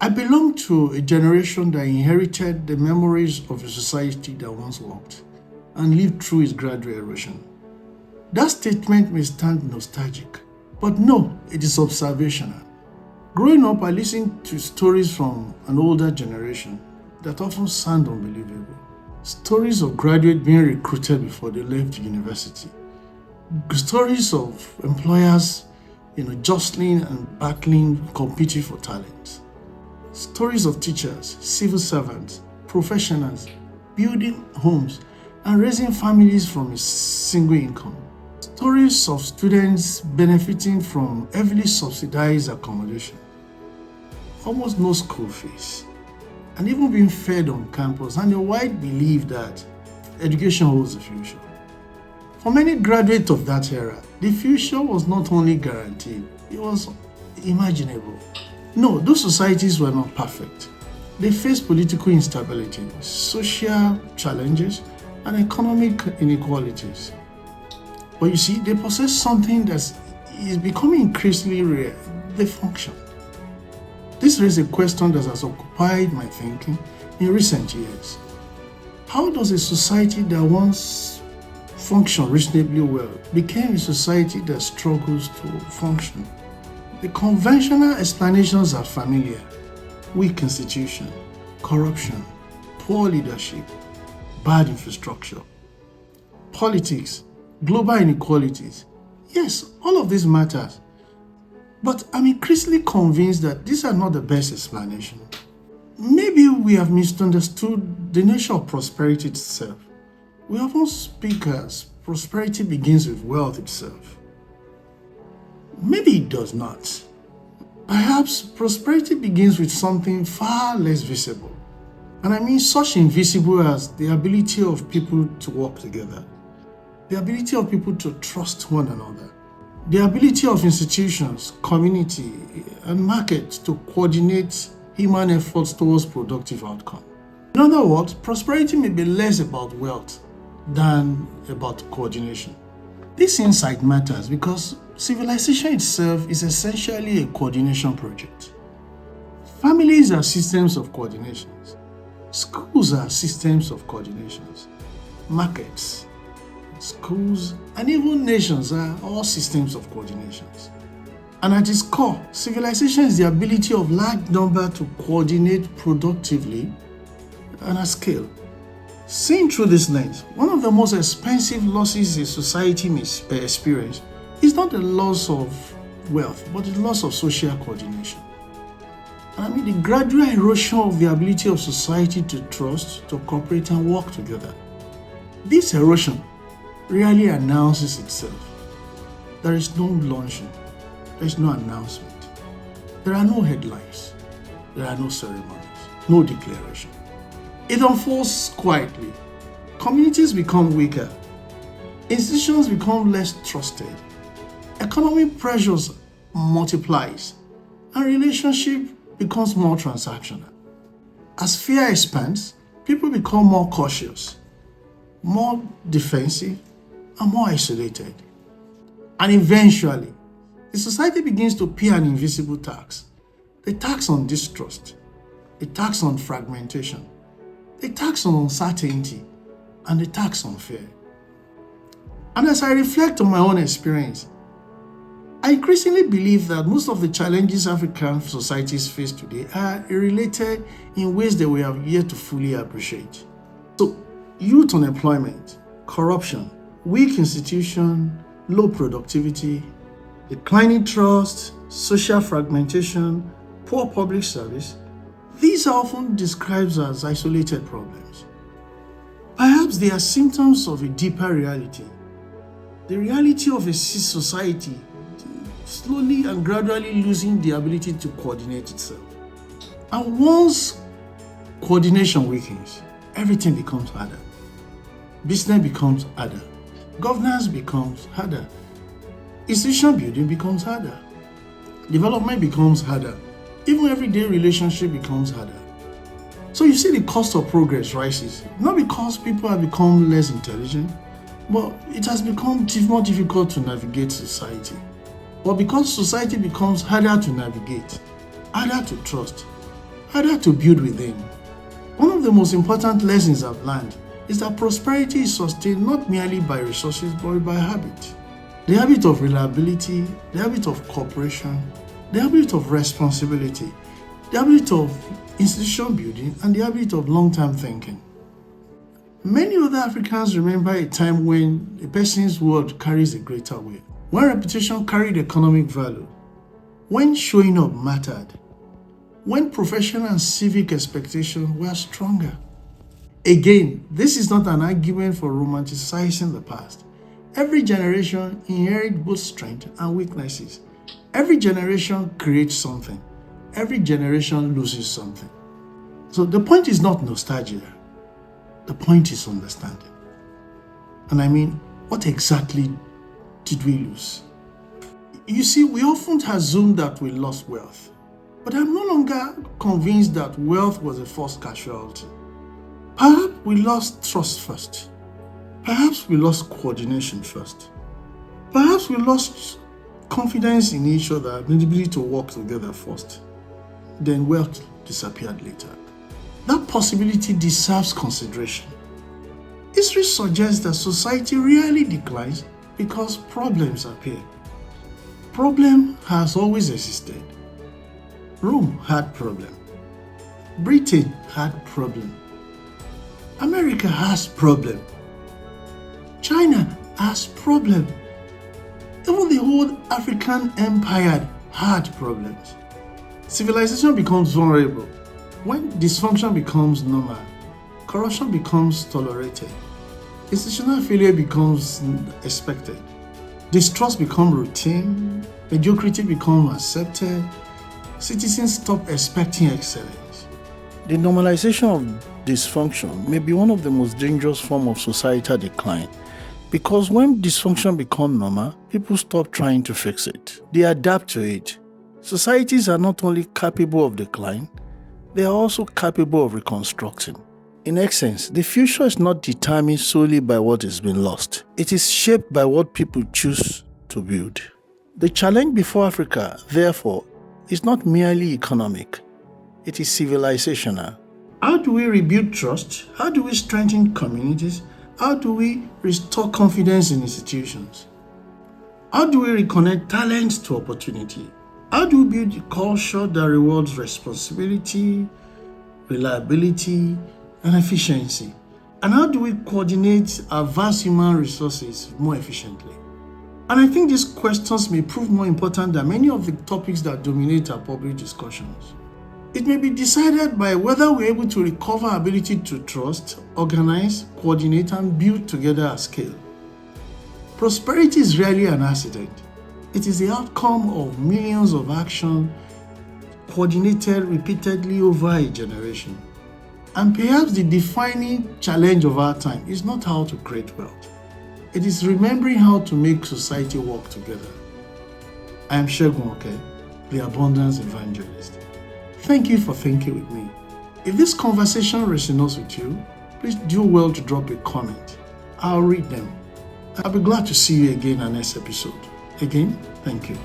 I belong to a generation that inherited the memories of a society that once walked and lived through its gradual erosion. That statement may stand nostalgic, but no, it is observational. Growing up, I listened to stories from an older generation that often sound unbelievable. Stories of graduates being recruited before they left university. Stories of employers, jostling and battling, competing for talent. Stories of teachers, civil servants, professionals, building homes and raising families from a single income. Stories of students benefiting from heavily subsidized accommodation, almost no school fees, and even being fed on campus, and a wide belief that education holds the future. For many graduates of that era, the future was not only guaranteed, it was imaginable. No, those societies were not perfect. They faced political instability, social challenges, and economic inequalities. But you see, they possess something that is becoming increasingly rare: the function. This raises a question that has occupied my thinking in recent years. How does a society that once functioned reasonably well become a society that struggles to function? The conventional explanations are familiar: weak institution, corruption, poor leadership, bad infrastructure, politics, global inequalities. Yes, all of this matters. But I'm increasingly convinced that these are not the best explanation. Maybe we have misunderstood the nature of prosperity itself. We often speak as prosperity begins with wealth itself. Maybe it does not. Perhaps prosperity begins with something far less visible. And I mean such invisible as the ability of people to work together, the ability of people to trust one another, the ability of institutions, community, and markets to coordinate human efforts towards productive outcome. In other words, prosperity may be less about wealth than about coordination. This insight matters because civilization itself is essentially a coordination project. Families are systems of coordinations. Schools are systems of coordinations. Markets, schools, and even nations are all systems of coordinations. And at its core, civilization is the ability of large number to coordinate productively and at scale. Seen through this lens, one of the most expensive losses a society may experience is not the loss of wealth, but the loss of social coordination. And I mean the gradual erosion of the ability of society to trust, to cooperate and work together. This erosion rarely announces itself. There is no launching, there is no announcement, there are no headlines, there are no ceremonies, no declaration. It unfolds quietly. Communities become weaker, institutions become less trusted, economic pressures multiplies, and relationship becomes more transactional. As fear expands, people become more cautious, more defensive, and more isolated. And eventually, the society begins to pay an invisible tax. The tax on distrust, the tax on fragmentation, the tax on uncertainty, and the tax on fear. And as I reflect on my own experience, I increasingly believe that most of the challenges African societies face today are related in ways that we have yet to fully appreciate. So, youth unemployment, corruption, weak institution, low productivity, declining trust, social fragmentation, poor public service, these are often described as isolated problems. Perhaps they are symptoms of a deeper reality, the reality of a society slowly and gradually losing the ability to coordinate itself. And once coordination weakens, everything becomes harder. Business becomes harder. Governance becomes harder. Institution building becomes harder. Development becomes harder. Even everyday relationship becomes harder. So you see the cost of progress rises, not because people have become less intelligent, but it has become more difficult to navigate society. But because society becomes harder to navigate, harder to trust, harder to build within. One of the most important lessons I've learned is that prosperity is sustained not merely by resources but by habit. The habit of reliability, the habit of cooperation, the habit of responsibility, the habit of institution building, and the habit of long-term thinking. Many other Africans remember a time when a person's word carries a greater weight, when reputation carried economic value, when showing up mattered, when professional and civic expectations were stronger. Again, this is not an argument for romanticizing the past. Every generation inherits both strengths and weaknesses. Every generation creates something. Every generation loses something. So the point is not nostalgia. The point is understanding. And I mean, what exactly did we lose? You see, we often assume that we lost wealth. But I'm no longer convinced that wealth was the first casualty. Perhaps we lost trust first. Perhaps we lost coordination first. Perhaps we lost confidence in each other and the ability to work together first. Then wealth disappeared later. That possibility deserves consideration. History suggests that society rarely declines because problems appear. Problem has always existed. Rome had problem. Britain had problem. America has problem. China has problem. Even the whole African empire had problems. Civilization becomes vulnerable when dysfunction becomes normal, corruption becomes tolerated, institutional failure becomes expected, distrust becomes routine, mediocrity becomes accepted, citizens stop expecting excellence. The normalization of dysfunction may be one of the most dangerous forms of societal decline, because when dysfunction becomes normal, people stop trying to fix it. They adapt to it. Societies are not only capable of decline, they are also capable of reconstructing. In essence, the future is not determined solely by what has been lost. It is shaped by what people choose to build. The challenge before Africa, therefore, is not merely economic. It is civilizational. How do we rebuild trust? How do we strengthen communities? How do we restore confidence in institutions? How do we reconnect talent to opportunity? How do we build a culture that rewards responsibility, reliability, and efficiency? And how do we coordinate our vast human resources more efficiently? And I think these questions may prove more important than many of the topics that dominate our public discussions. It may be decided by whether we're able to recover our ability to trust, organize, coordinate, and build together at scale. Prosperity is rarely an accident. It is the outcome of millions of actions coordinated repeatedly over a generation. And perhaps the defining challenge of our time is not how to create wealth. It is remembering how to make society work together. I am Segun Oke, the Abundance Evangelist. Thank you for thinking with me. If this conversation resonates with you, please do well to drop a comment. I'll read them. I'll be glad to see you again in our next episode. Again, thank you.